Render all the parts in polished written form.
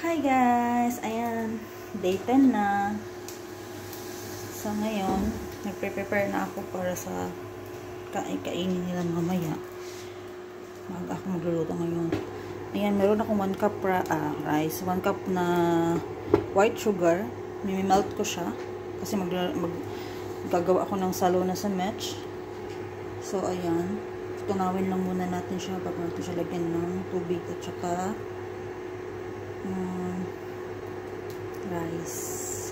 Hi guys! Ayan, day 10 na. So ngayon, nagpe-prepare na ako para sa kainin nila mamaya. Maaga ako magluluto ngayon. Ayan, meron akong 1 cup rice. 1 cup na white sugar. Mimimelt ko siya. Kasi gagawa ako ng salo na sa match. So ayan, tunawin lang muna natin siya bago natin siya lagyan ng tubig at saka rice.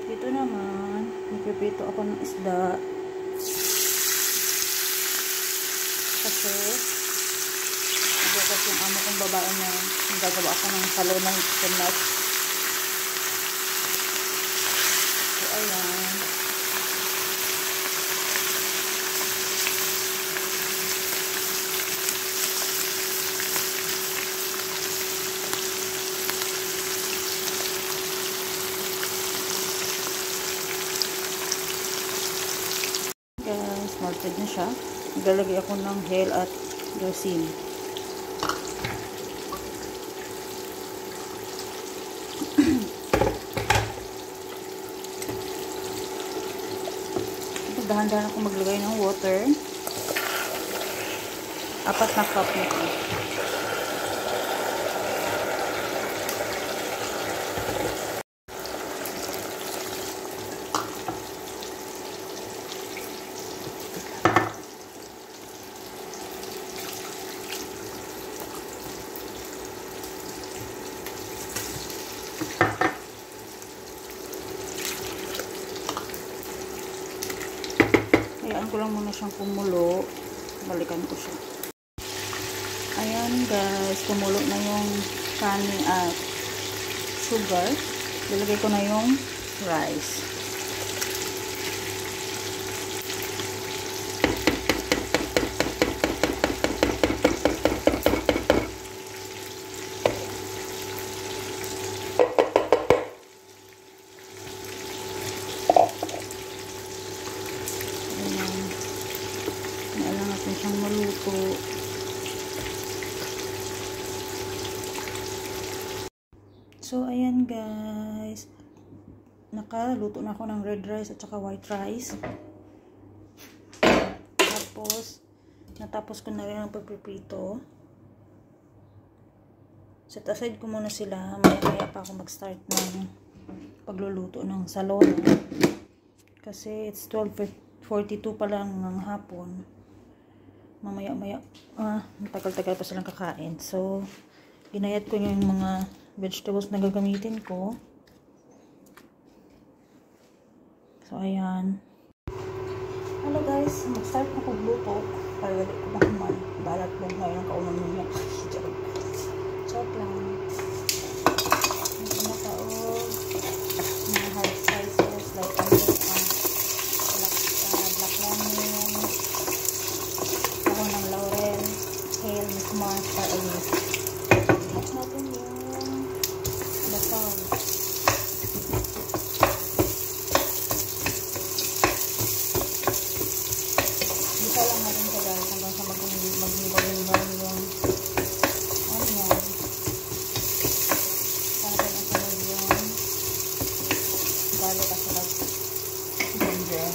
Dito naman, magpiprito ako ng isda. Kasi bukas yung amo kong babae na gagawa ako ng salo ng spinach. So, ayan. Smarted na siya. Naglalagay ako ng hell at rosin. Dahan-dahan ako maglagay ng water. 4 na cup nito. Hayaan ko lang muna siyang kumulo. Balikan ko siya. Ayan guys, kumulo na yung kanin at sugar. Lalagay ko na yung rice. Kailangan natin siyang maluto. So, ayan guys. Nakaluto na ako ng red rice at saka white rice. Tapos, natapos ko na rin ang pagpiprito. Set aside ko muna sila. Maya-maya pa ako mag-start ng pagluluto ng salon. Kasi it's 12:42 pa lang ng hapon. Mamaya-maya, tagal-tagal pa silang kakain. So, ginayat ko yung mga vegetables na gagamitin ko. So, ayan. Hello guys, mag-start na pagluto. Para wala ko makuman. Balat mo ngayon ang kaunan mo niya. Chop lang. Mga taog. Mga hard spices like black onion. Ng laurel, kale, mismas, paris. At natin yung basaw. Bisa lang natin sa guys hanggang sa mag-liwag-liwag yung onion. Para natin ang sunod yung garlic at saka ginger.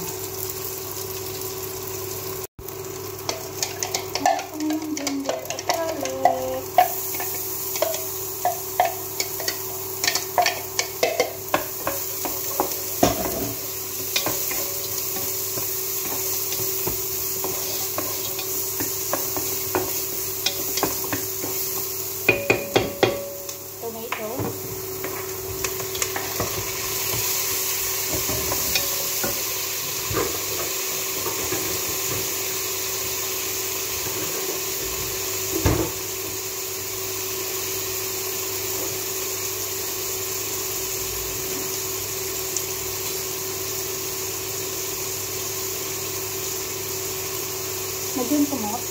Nagyan kumot.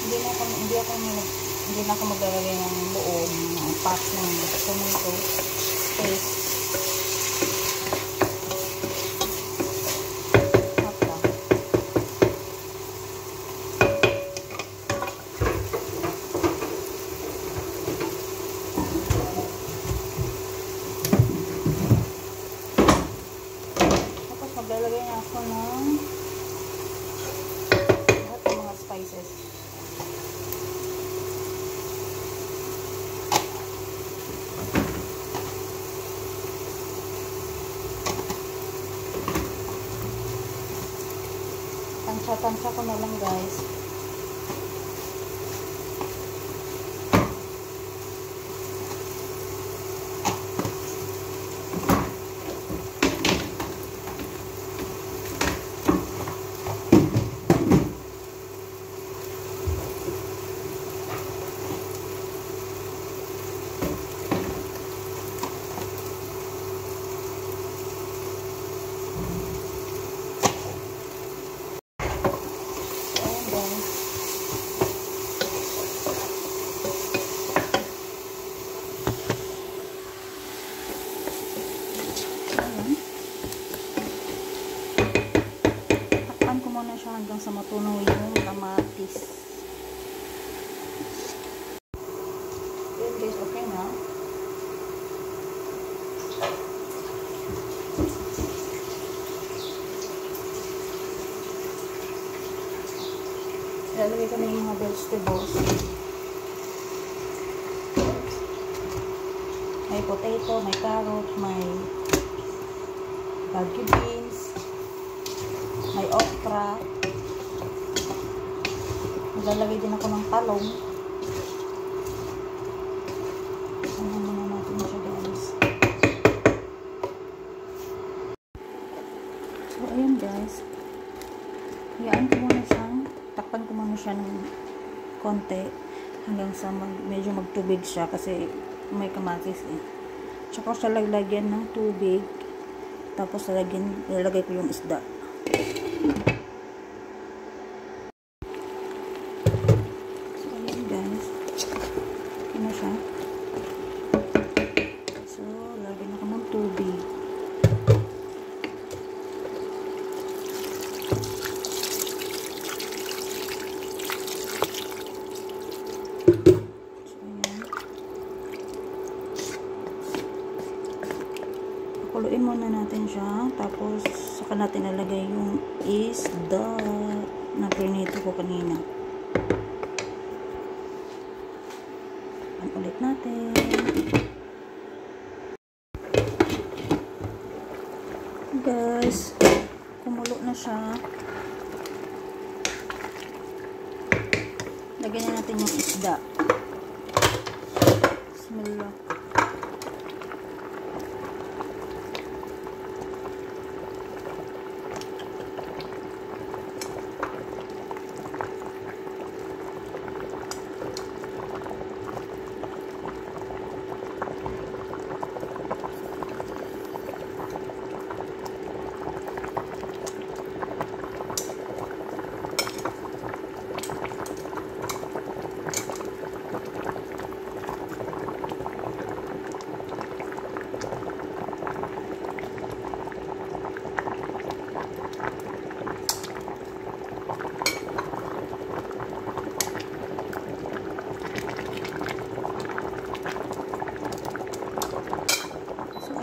Hindi na ako maglalagay ng buong pack ng tomato paste. Hot lang. spices. Tansya ko na lang guys. Hanggang sa matunaw yung kamatis. Yun guys, okay na. Ilalagay ko na yung mga vegetables. May potato, may carrot, may bagu beans, may okra. Maglalagay din ako ng talong. Ano muna natin siya guys. So ayun guys. Hayaan ko muna siyang, takpan ko muna siya ng konti hanggang sa medyo magtubig siya kasi may kamatis eh. Tsaka siya lagyan ng tubig. Tapos ilalagay ko yung isda. So, lagyan ako ng tubig. So, ayan. Pakuluin muna natin siya. Tapos, saka natin nalagay yung isda na prinito ko kanina. Ulit natin. Guys, kumulo na siya. Lagyan na natin yung isda. Bismillah.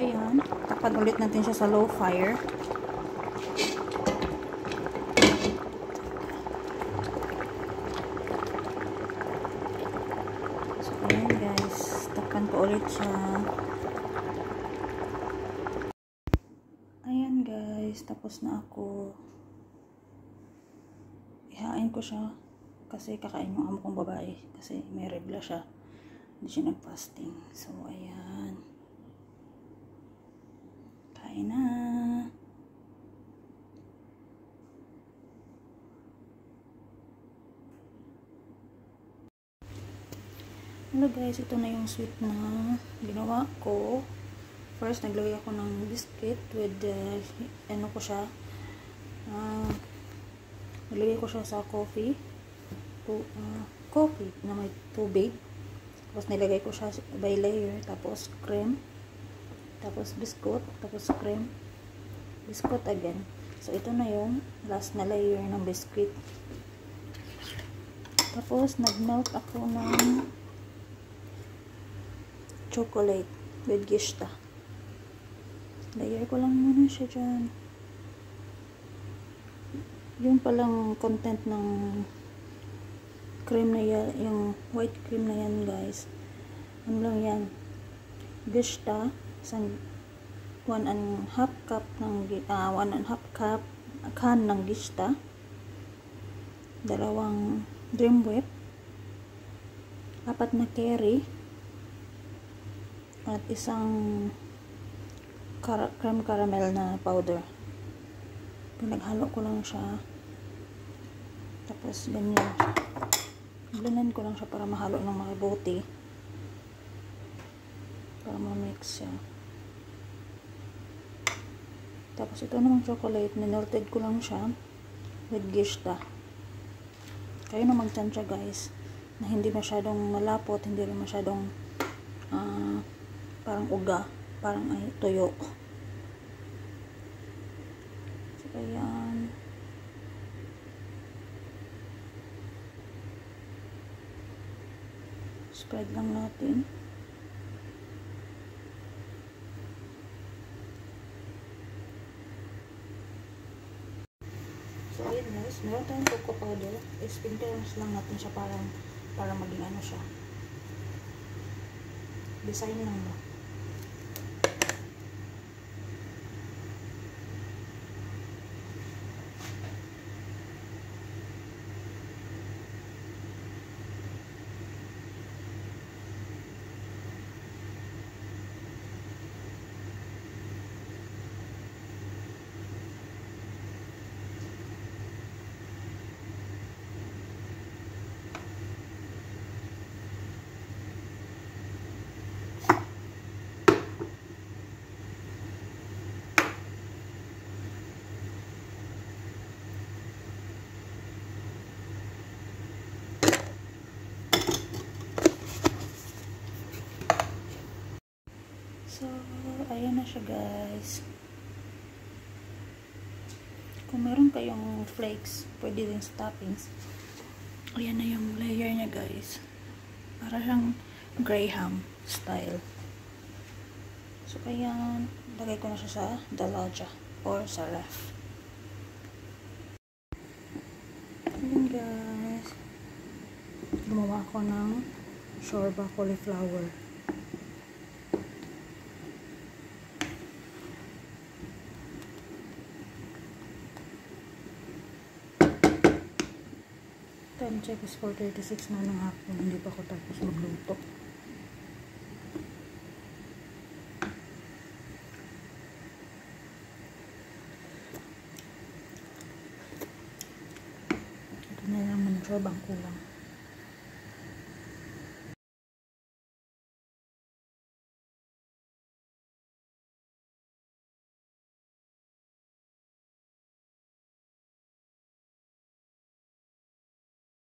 Ayan, takpan ulit natin siya sa low fire. So, ayan guys, takpan ko ulit siya. Ayan guys, tapos na ako. Ihain ko siya kasi kakain yung amo kong babae kasi may regla siya. Hindi siya nag-fasting. So, ayan. Kain na. Hello guys, ito na yung sweet na ginawa ko. First, naglagay ako ng biscuit with ano ko siya. Naglagay ko siya sa coffee. Coffee na may tubig. Tapos nilagay ko siya by layer. Tapos cream. Tapos biscuit. Tapos cream. Biscuit again. So, ito na yung last na layer ng biscuit. Tapos, nag-melt ako ng chocolate with gishta. Layer ko lang muna siya dyan. Yung palang content ng cream na yan, yung white cream na yan guys. Ano lang yan, Gishta, isang 1.5 cup ng 1.5 cup can ng Gishta, 2 Dream Whip, 4 na curry, at isang creme caramel na powder. Pinaghalo ko lang siya, tapos ganyan, blend ko lang siya para mahalo ng mabuti, para ma-mix siya. Tapos ito namang chocolate, minelted ko lang siya with Gishta. Kayo na magtansya guys, na hindi masyadong malapot, hindi rin masyadong parang uga, parang ay tuyo. So ayan, spread lang natin. So ayun guys, meron tayong cocoa powder, sprinkle lang natin siya para maging ano siya, design lang ba. So, ayan na siya guys. Kung meron kayong flakes, pwede din sa toppings. Ayan na yung layer niya guys. Para siyang Graham style. So, ayan. Lagay ko na siya sa dalaja or sa ref. Ayan guys. Gumawa ko ng shorba cauliflower. Time check is 4:36 na ng hapon. Hindi pa ako tapos magluto. Ito na lang ng sorbang kulang.